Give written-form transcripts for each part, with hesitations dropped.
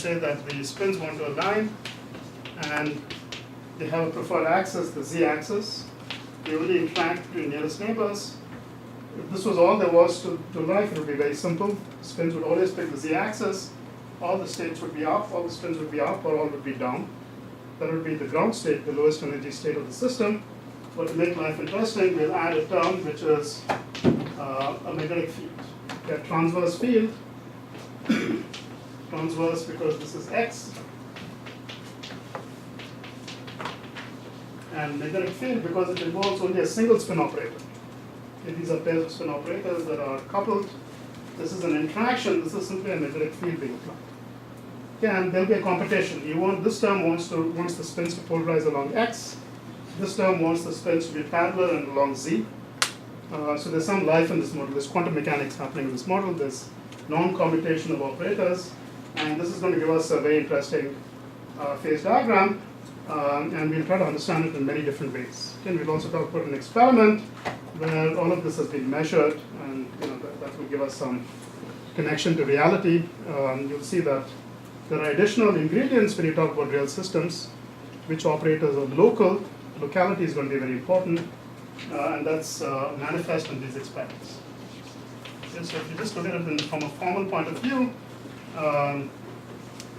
say that the spins want to align, and they have a preferred axis, the z-axis. They only interact between nearest neighbors. If this was all there was to life, it would be very simple. Spins would always pick the z-axis. All the states would be up, all the spins would be up, or all would be down. That would be the ground state, the lowest energy state of the system. But to make life interesting, we'll add a term which is a magnetic field. A transverse field, transverse because this is x, and magnetic field because it involves only a single spin operator. Okay, these are pairs of spin operators that are coupled. This is an interaction, this is simply a magnetic field being applied. Okay, and there'll be a competition. This term wants the spins to polarize along x. This term wants the spins to be parallel and along z. So there's some life in this model. There's quantum mechanics happening in this model. There's non-commutation of operators. And this is going to give us a very interesting phase diagram. And we'll try to understand it in many different ways. And we'll also talk about an experiment where all of this has been measured. And that will give us some connection to reality. You'll see that there are additional ingredients when you talk about real systems, which operators are local. Locality is going to be very important. And that's manifest in these experiments. Okay, so if you just look at it from a formal point of view, a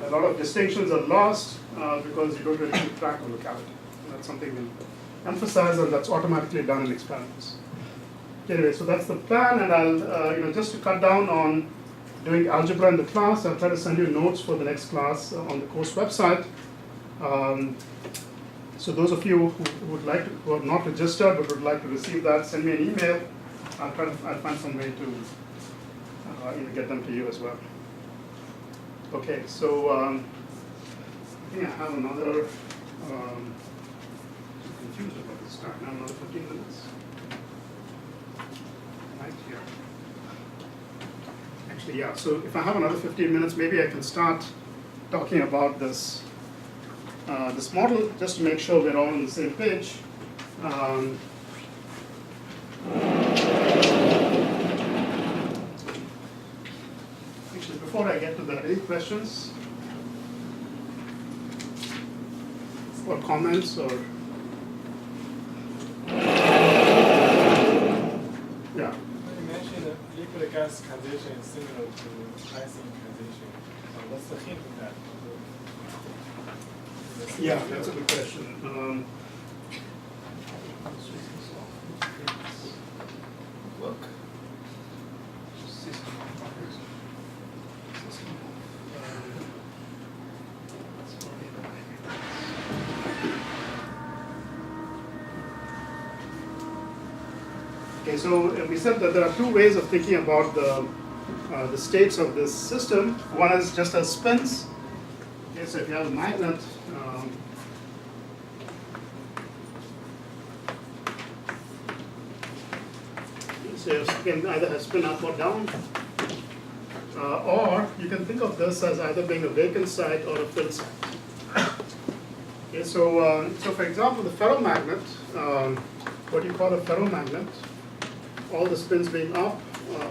lot of distinctions are lost because you don't really keep track of locality. That's something we emphasize, and that's automatically done in experiments. Anyway, so that's the plan, and I'll just to cut down on doing algebra in the class, I'll try to send you notes for the next class on the course website. So those of you who are not registered but would like to receive that, send me an email. I'll find some way to get them to you as well. Okay, so I think I have another. I'm confused about this time. I have another 15 minutes. Right here. Actually, yeah. So if I have another 15 minutes, maybe I can start talking about this. This model, just to make sure we're all on the same page. Actually, before I get to that, any questions or comments or? Yeah. You mentioned that liquid gas condition is similar to icing condition. What's the hint of that? Yeah, that's a good question. Look. Okay, so we said that there are two ways of thinking about the states of this system. One is just as spins. Okay, so if you have a magnet, so you can either have spin up or down, or you can think of this as either being a vacant site or a filled site. Okay, so for example, the ferromagnet, what you call a ferromagnet, all the spins being up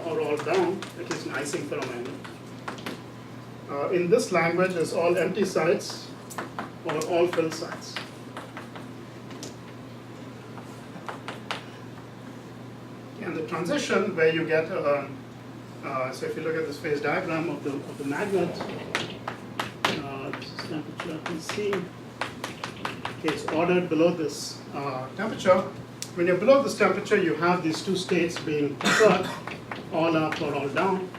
or all down, it is an Ising ferromagnet. In this language, is all empty sites or all filled sites. And the transition where you get, so if you look at this phase diagram of the magnet, this is temperature Tc. Okay, it's ordered below this temperature. When you're below this temperature, you have these two states being preferred, all up or all down.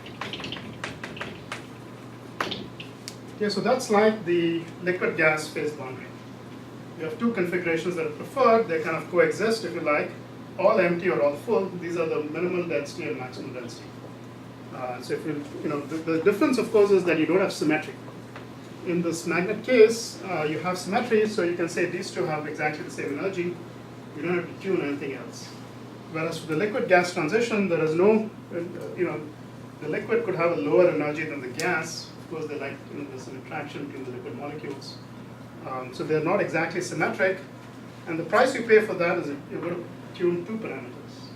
Okay, so that's like the liquid gas phase boundary. You have two configurations that are preferred. They kind of coexist, if you like, all empty or all full. These are the minimal density and maximum density. So if the difference, of course, is that you don't have symmetry. In this magnet case, you have symmetry, so you can say these two have exactly the same energy. You don't have to tune anything else. Whereas for the liquid gas transition, there is no, the liquid could have a lower energy than the gas. Of course, there's an attraction between the liquid molecules. So they're not exactly symmetric. And the price you pay for that is you're going to tune two parameters.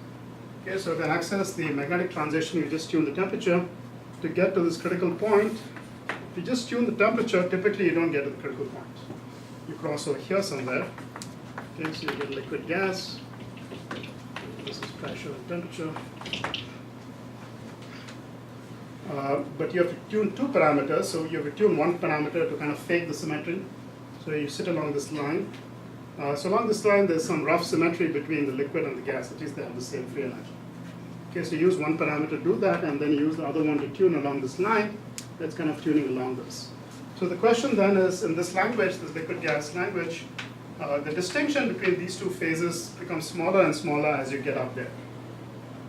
Okay, so to access the magnetic transition, you just tune the temperature. To get to this critical point, If you just tune the temperature, typically you don't get to the critical point. You cross over here somewhere. Okay, so you get liquid gas. This is pressure and temperature. But you have to tune two parameters. So you have to tune one parameter to kind of fake the symmetry. So you sit along this line. So along this line, there's some rough symmetry between the liquid and the gas. At least they have the same free energy. Okay, so you use one parameter to do that, and then you use the other one to tune along this line. That's kind of tuning along this. So the question then is, in this language, this liquid gas language, the distinction between these two phases becomes smaller and smaller as you get up there.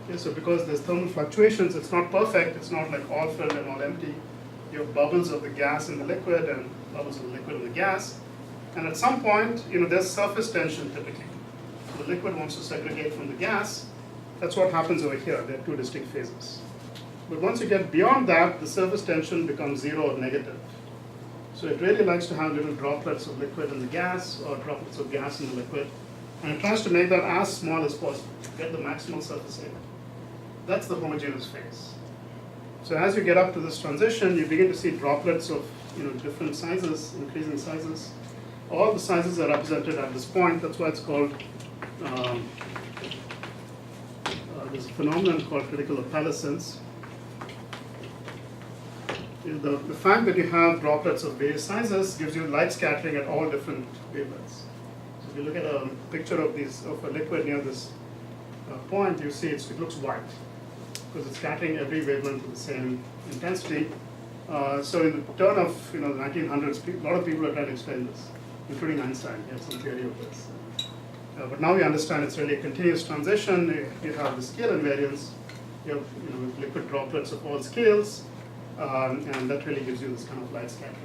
Okay, so because there's thermal fluctuations, it's not perfect. It's not like all filled and all empty. You have bubbles of the gas in the liquid and bubbles of the liquid in the gas. And at some point, there's surface tension typically. So the liquid wants to segregate from the gas. That's what happens over here. There are two distinct phases. But once you get beyond that, the surface tension becomes 0 or negative. So it really likes to have little droplets of liquid in the gas or droplets of gas in the liquid. And it tries to make that as small as possible, get the maximal surface area. That's the homogeneous phase. So as you get up to this transition, you begin to see droplets of different sizes, increasing sizes. All the sizes are represented at this point. That's why it's called, there's a phenomenon called critical opalescence. The fact that you have droplets of various sizes gives you light scattering at all different wavelengths. So if you look at a picture of a liquid near this point, you see it looks white because it's scattering every wavelength with the same intensity. So in the turn of the 1900s, a lot of people are trying to explain this, including Einstein. He had some theory of this. But now we understand it's really a continuous transition. You have the scale invariance. You have liquid droplets of all scales. And that really gives you this kind of light scattering.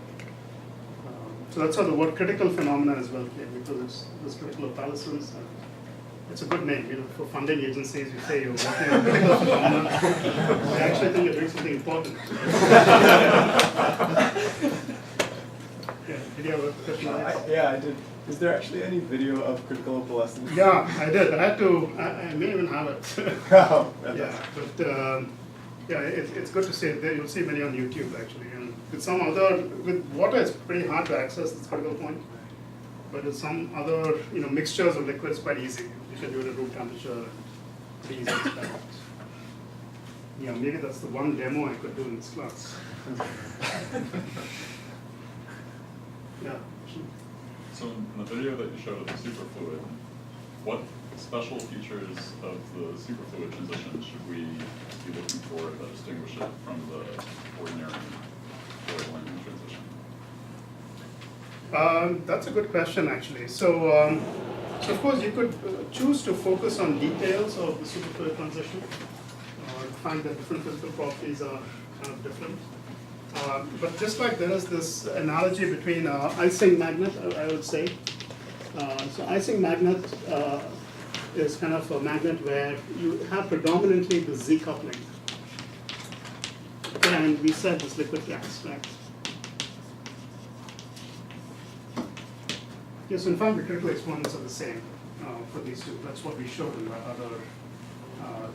So that's how the word critical phenomena as well came, because it's this critical opalescence. It's a good name, for funding agencies. You say you're working on critical phenomena. I actually think you're doing something important. Yeah, did you have a question? Yeah, I did. Is there actually any video of critical opalescence? Yeah, I did. I may even have it. Oh, yeah, but. Yeah, it's good to see it there. You'll see many on YouTube actually. And with water, it's pretty hard to access this critical point. But with some other mixtures of liquids, quite easy. You can do it at room temperature and pretty easy to experiment. Yeah, maybe that's the one demo I could do in this class. Yeah. So in the video that you showed of the superfluid, what special features of the superfluid transition should we be looking for that distinguish it from the ordinary boiling transition? That's a good question, actually. So of course, you could choose to focus on details of the superfluid transition, or find that different physical properties are kind of different. But just like there is this analogy between Ising magnet, I would say. So Ising magnet is kind of a magnet where you have predominantly the Z coupling. And we said this liquid gas, right? Yes, in fact, the critical exponents are the same for these two. That's what we showed in the other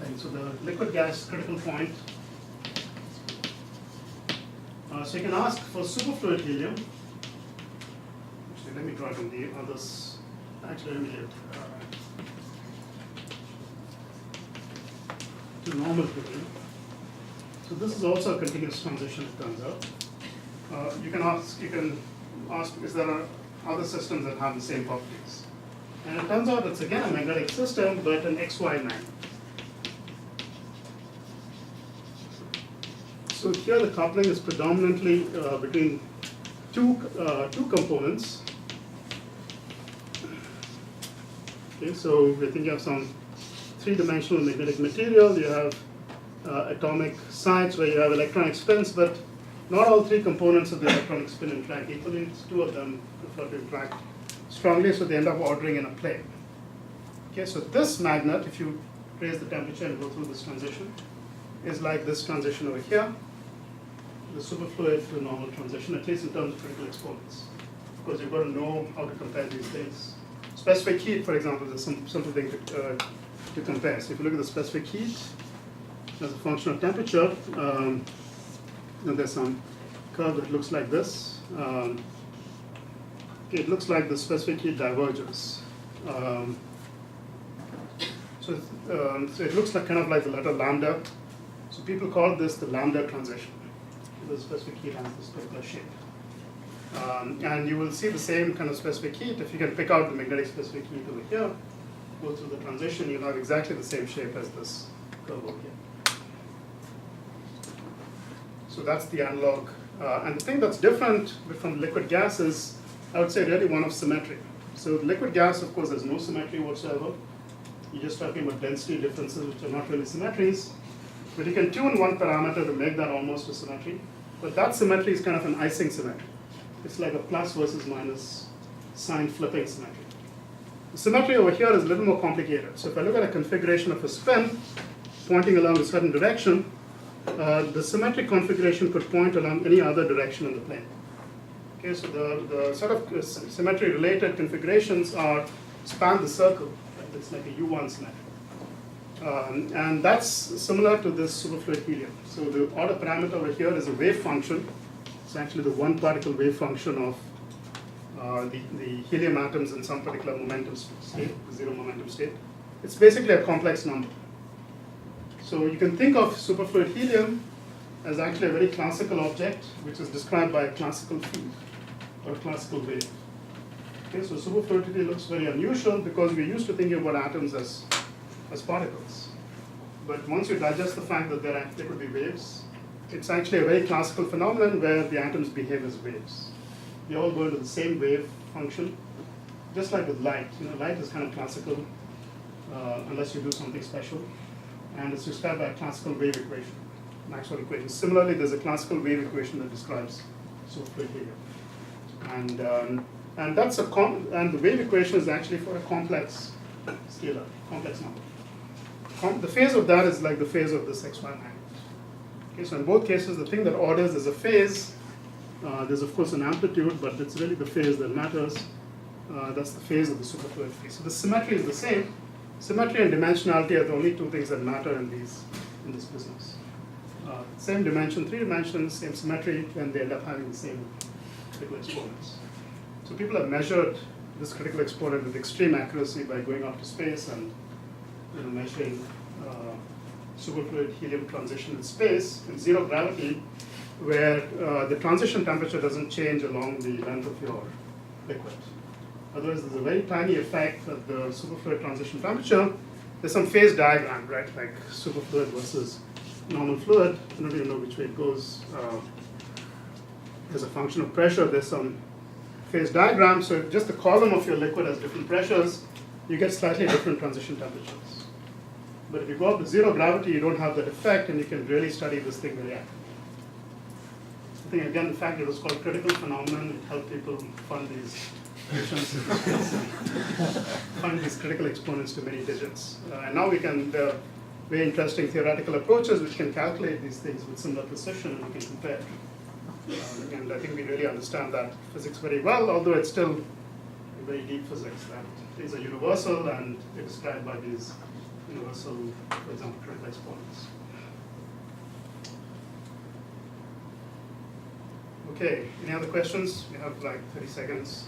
thing. So the liquid gas critical point. So you can ask for superfluid helium. Actually, let me draw it on the others. Actually, let me do it. To normal helium. So this is also a continuous transition, it turns out. You can ask, is there other systems that have the same properties? And it turns out it's again a magnetic system, but an XY magnet. So here the coupling is predominantly between two components. Okay, so we think you have some three-dimensional magnetic material. You have atomic sites where you have electronic spins, but not all three components of the electronic spin interact equally. Two of them prefer to interact strongly, so they end up ordering in a plane. Okay, so this magnet, if you raise the temperature and go through this transition, is like this transition over here, the superfluid to normal transition, at least in terms of critical exponents. Of course, you've got to know how to compare these things. Specific heat, for example, is some simple thing to compare. So if you look at the specific heat as a function of temperature, there's some curve that looks like this. It looks like the specific heat diverges. So it looks like kind of like the letter lambda. So people call this the lambda transition. The specific heat has this particular shape. And you will see the same kind of specific heat. If you can pick out the magnetic specific heat over here, go through the transition, you'll have exactly the same shape as this curve over here. So that's the analog. And the thing that's different from liquid gas is, I would say, really one of symmetry. So liquid gas, of course, has no symmetry whatsoever. You're just talking about density differences, which are not really symmetries. But you can tune one parameter to make that almost a symmetry. But that symmetry is kind of an icing symmetry. It's like a plus versus minus sign flipping symmetry. The symmetry over here is a little more complicated. So if I look at a configuration of a spin pointing along a certain direction, the symmetric configuration could point along any other direction in the plane. Okay, so the sort of symmetry related configurations are span the circle. Right? It's like a U1 symmetry. And that's similar to this superfluid helium. So the order parameter over here is a wave function. It's actually the one particle wave function of the helium atoms in some particular momentum state, the zero momentum state. It's basically a complex number. So you can think of superfluid helium as actually a very classical object, which is described by a classical field or a classical wave. Okay, so superfluidity looks very unusual because we're used to thinking about atoms as particles. But once you digest the fact that there could be waves, it's actually a very classical phenomenon where the atoms behave as waves. They all go into the same wave function, just like with light. Light is kind of classical unless you do something special. And it's described by a classical wave equation, Maxwell equation. Similarly, there's a classical wave equation that describes superfluid helium. And that's and the wave equation is actually for a complex scalar, complex number. The phase of that is like the phase of this XY magnet. Okay, so in both cases, the thing that orders is a phase. There's of course an amplitude, but it's really the phase that matters. That's the phase of the superfluid phase. So the symmetry is the same. Symmetry and dimensionality are the only two things that matter in this business. Same dimension, 3 dimensions, same symmetry, and they end up having the same critical exponents. So people have measured this critical exponent with extreme accuracy by going up to space and measuring superfluid helium transition in space in zero gravity, where the transition temperature doesn't change along the length of your liquid. Otherwise, there's a very tiny effect at the superfluid transition temperature. There's some phase diagram, right? Like superfluid versus normal fluid. I don't even know which way it goes. As a function of pressure, there's some phase diagram. So if just the column of your liquid has different pressures, you get slightly different transition temperatures. But if you go up to zero gravity, you don't have that effect, and you can really study this thing very accurately. I think, again, the fact that it was called critical phenomenon, it helped people fund these find these critical exponents to many digits. And now there are very interesting theoretical approaches which can calculate these things with similar precision, and we can compare. And I think we really understand that physics very well, although it's still very deep physics. That these are universal, and they're described by these universal, for example, critical exponents. Okay, any other questions? We have like 30 seconds.